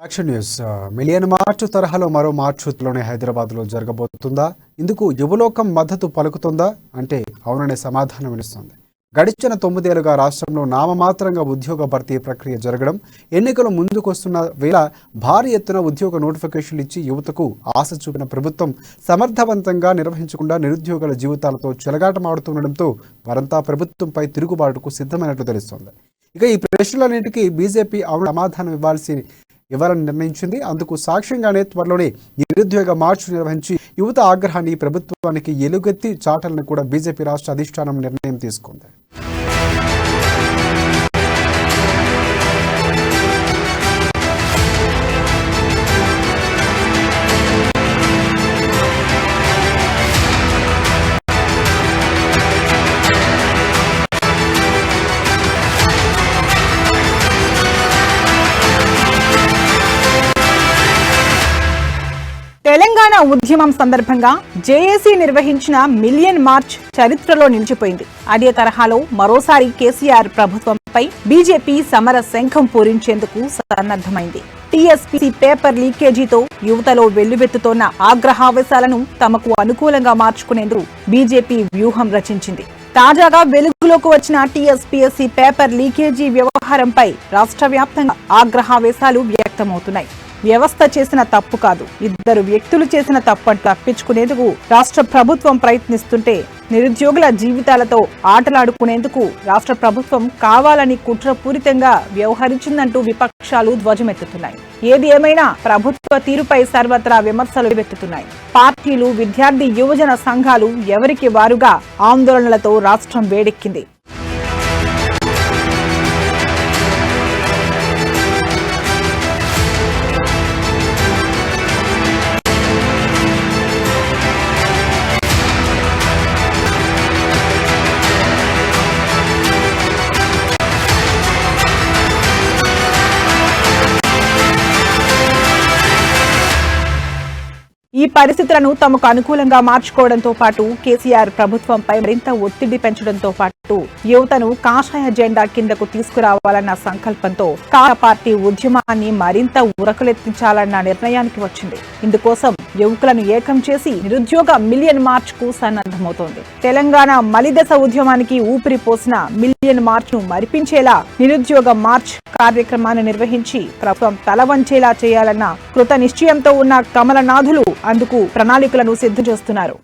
Action news million March తరహాలో మరో మార్చులోనే హైదరాబాద్లో జరగబోతుందా? ఇందుకు యువలోకం మద్దతు పలుకుతుందా అంటే అవుననే సమాధానం వినిస్తుంది. గడిచిన 9 ఏళ్లుగా రాష్ట్రంలో నామమాత్రంగా ఉద్యోగ భర్తీ ప్రక్రియ జరగడం, ఎన్నికలు ముందుకొస్తున్న వేళ భారీ ఎత్తున ఉద్యోగ నోటిఫికేషన్లు ఇచ్చి యువతకు ఆశ చూపిన ప్రభుత్వం సమర్థవంతంగా నిర్వహించకుండా నిరుద్యోగుల జీవితాలతో చెలగాటమాడుతుండడంతో వారంతా ప్రభుత్వంపై తిరుగుబాటుకు సిద్ధమైనట్లు తెలుస్తోంది. ఇక ఈ ప్రశ్నలన్నింటికీ బీజేపీ అవును సమాధానం ఇవ్వాలని నిర్ణయించింది. అందుకు సాక్ష్యంగానే త్వరలోనే నిరుద్యోగ మార్చ్ నిర్వహించి యువత ఆగ్రహాన్ని ప్రభుత్వానికి ఎలుగెత్తి చాటాలని కూడా బీజేపీ రాష్ట్ర అధిష్టానం నిర్ణయం తీసుకుంది. తెలంగాణ ఉద్యమం సందర్భంగా జేఏసీ నిర్వహించిన మిలియన్ మార్చ్ చరిత్రలో నిలిచిపోయింది. అదే తరహాలో మరోసారి కేసీఆర్ ప్రభుత్వంపై బీజేపీ సమర శంఖం పూరించేందుకు సన్నద్ధమైంది. టీఎస్పీసీ పేపర్ లీకేజీతో యువతలో వెల్లువెత్తుతోన్న ఆగ్రహావేశాలను తమకు అనుకూలంగా మార్చుకునేందుకు బీజేపీ వ్యూహం రచించింది. తాజాగా వెలుగులోకి వచ్చిన టీఎస్పీఎస్సీ పేపర్ లీకేజీ వ్యవహారంపై రాష్ట్ర వ్యాప్తంగా ఆగ్రహావేశాలు వ్యక్తమవుతున్నాయి. వ్యవస్థ చేసిన తప్పు కాదు, ఇద్దరు వ్యక్తులు చేసిన తప్పని తప్పించుకునేందుకు రాష్ట్ర ప్రభుత్వం ప్రయత్నిస్తుంటే నిరుద్యోగుల జీవితాలతో ఆటలాడుకునేందుకు రాష్ట్ర ప్రభుత్వం కావాలని కుట్రపూరితంగా వ్యవహరించిందంటూ విపక్షాలు ధ్వజమెత్తుతున్నాయి. ఏది ఏమైనా ప్రభుత్వ తీరుపై సర్వత్రా విమర్శలు వెత్తుతున్నాయి. పార్టీలు, విద్యార్థి, యువజన సంఘాలు ఎవరికి వారుగా ఆందోళనలతో రాష్ట్రం వేడెక్కింది. ఈ పరిస్థితులను తమకు అనుకూలంగా మార్చుకోవడంతో పాటు కేసీఆర్ ప్రభుత్వంపై మరింత ఒత్తిడి పెంచడంతో పాటు యువతను కాషాయ జెండా కిందకు తీసుకురావాలన్న సంకల్పంతో పార్టీ ఉద్యమాన్ని మరింత ఉరకలెత్తించాలన్న నిర్ణయానికి వచ్చింది. ఇందుకోసం యువకులను ఏకం చేసి నిరుద్యోగ మిలియన్ మార్చ్ కు సన్నద్ధమవుతోంది. తెలంగాణ మలిదశ ఉద్యమానికి ఊపిరి పోసిన మిలియన్ మార్చ్ ను మరిపించేలా నిరుద్యోగ మార్చ్ కార్యక్రమాన్ని నిర్వహించి ప్రభుత్వం తలవంచేలా చేయాలన్న కృత నిశ్చయంతో ఉన్న కమలనాథులు అందుకు ప్రణాళికలను సిద్ధం చేస్తున్నారు.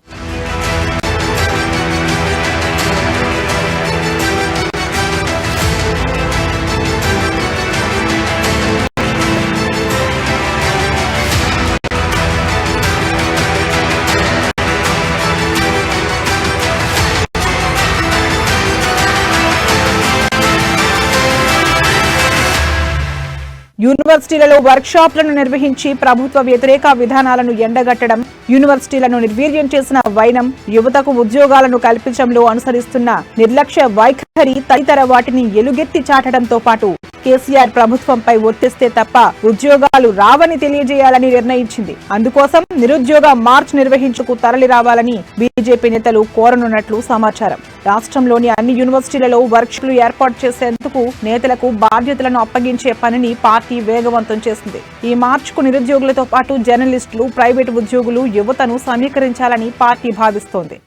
యూనివర్సిటీలలో వర్క్షాప్లను నిర్వహించి ప్రభుత్వ వ్యతిరేక విధానాలను ఎండగట్టడం, యూనివర్సిటీలను నిర్వీర్యం చేసిన వైనం, యువతకు ఉద్యోగాలను కల్పించడంలో అనుసరిస్తున్న నిర్లక్ష్య వైఖరి తదితర వాటిని ఎలుగెత్తి చాటడంతో పాటు కేసీఆర్ ప్రభుత్వంపై ఒత్తిస్తే తప్ప ఉద్యోగాలు రావని తెలియజేయాలని నిర్ణయించింది. అందుకోసం నిరుద్యోగ మార్చ్ నిర్వహించుకు తరలి రావాలని బీజేపీ నేతలు కోరనున్నట్లు సమాచారం. రాష్ట్రంలోని అన్ని యూనివర్సిటీలలో వర్క్షాప్లు ఏర్పాటు చేసేందుకు నేతలకు బాధ్యతలను అప్పగించే పనిని పార్టీ వేగవంతం చేసింది. ఈ మార్చ్కు నిరుద్యోగులతో పాటు జర్నలిస్టులు, ప్రైవేటు ఉద్యోగులు, యువతను సమీకరించాలని పార్టీ భావిస్తోంది.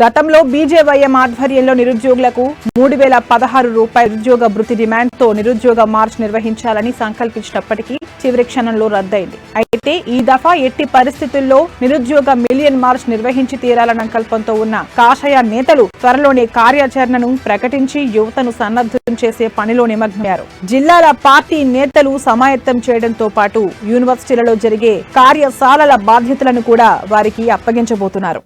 గతంలో బీజేవైఎం ఆధ్వర్యంలో నిరుద్యోగులకు 3016 రూపాయల నిరుద్యోగ భృతి డిమాండ్తో నిరుద్యోగ మార్చ్ నిర్వహించాలని సంకల్పించినప్పటికీ చివరి క్షణంలో రద్దయింది. అయితే ఈ దఫా ఎట్టి పరిస్థితుల్లో నిరుద్యోగ మిలియన్ మార్చ్ నిర్వహించి తీరాలన్న సంకల్పంతో ఉన్న కాషాయ నేతలు త్వరలోనే కార్యాచరణను ప్రకటించి యువతను సన్నద్ధం చేసే పనిలో నిమగ్నమయ్యారు. జిల్లాల పార్టీ నేతలు సమాయత్తం చేయడంతో పాటు యూనివర్సిటీలలో జరిగే కార్యశాలల బాధ్యతలను కూడా వారికి అప్పగించబోతున్నారు.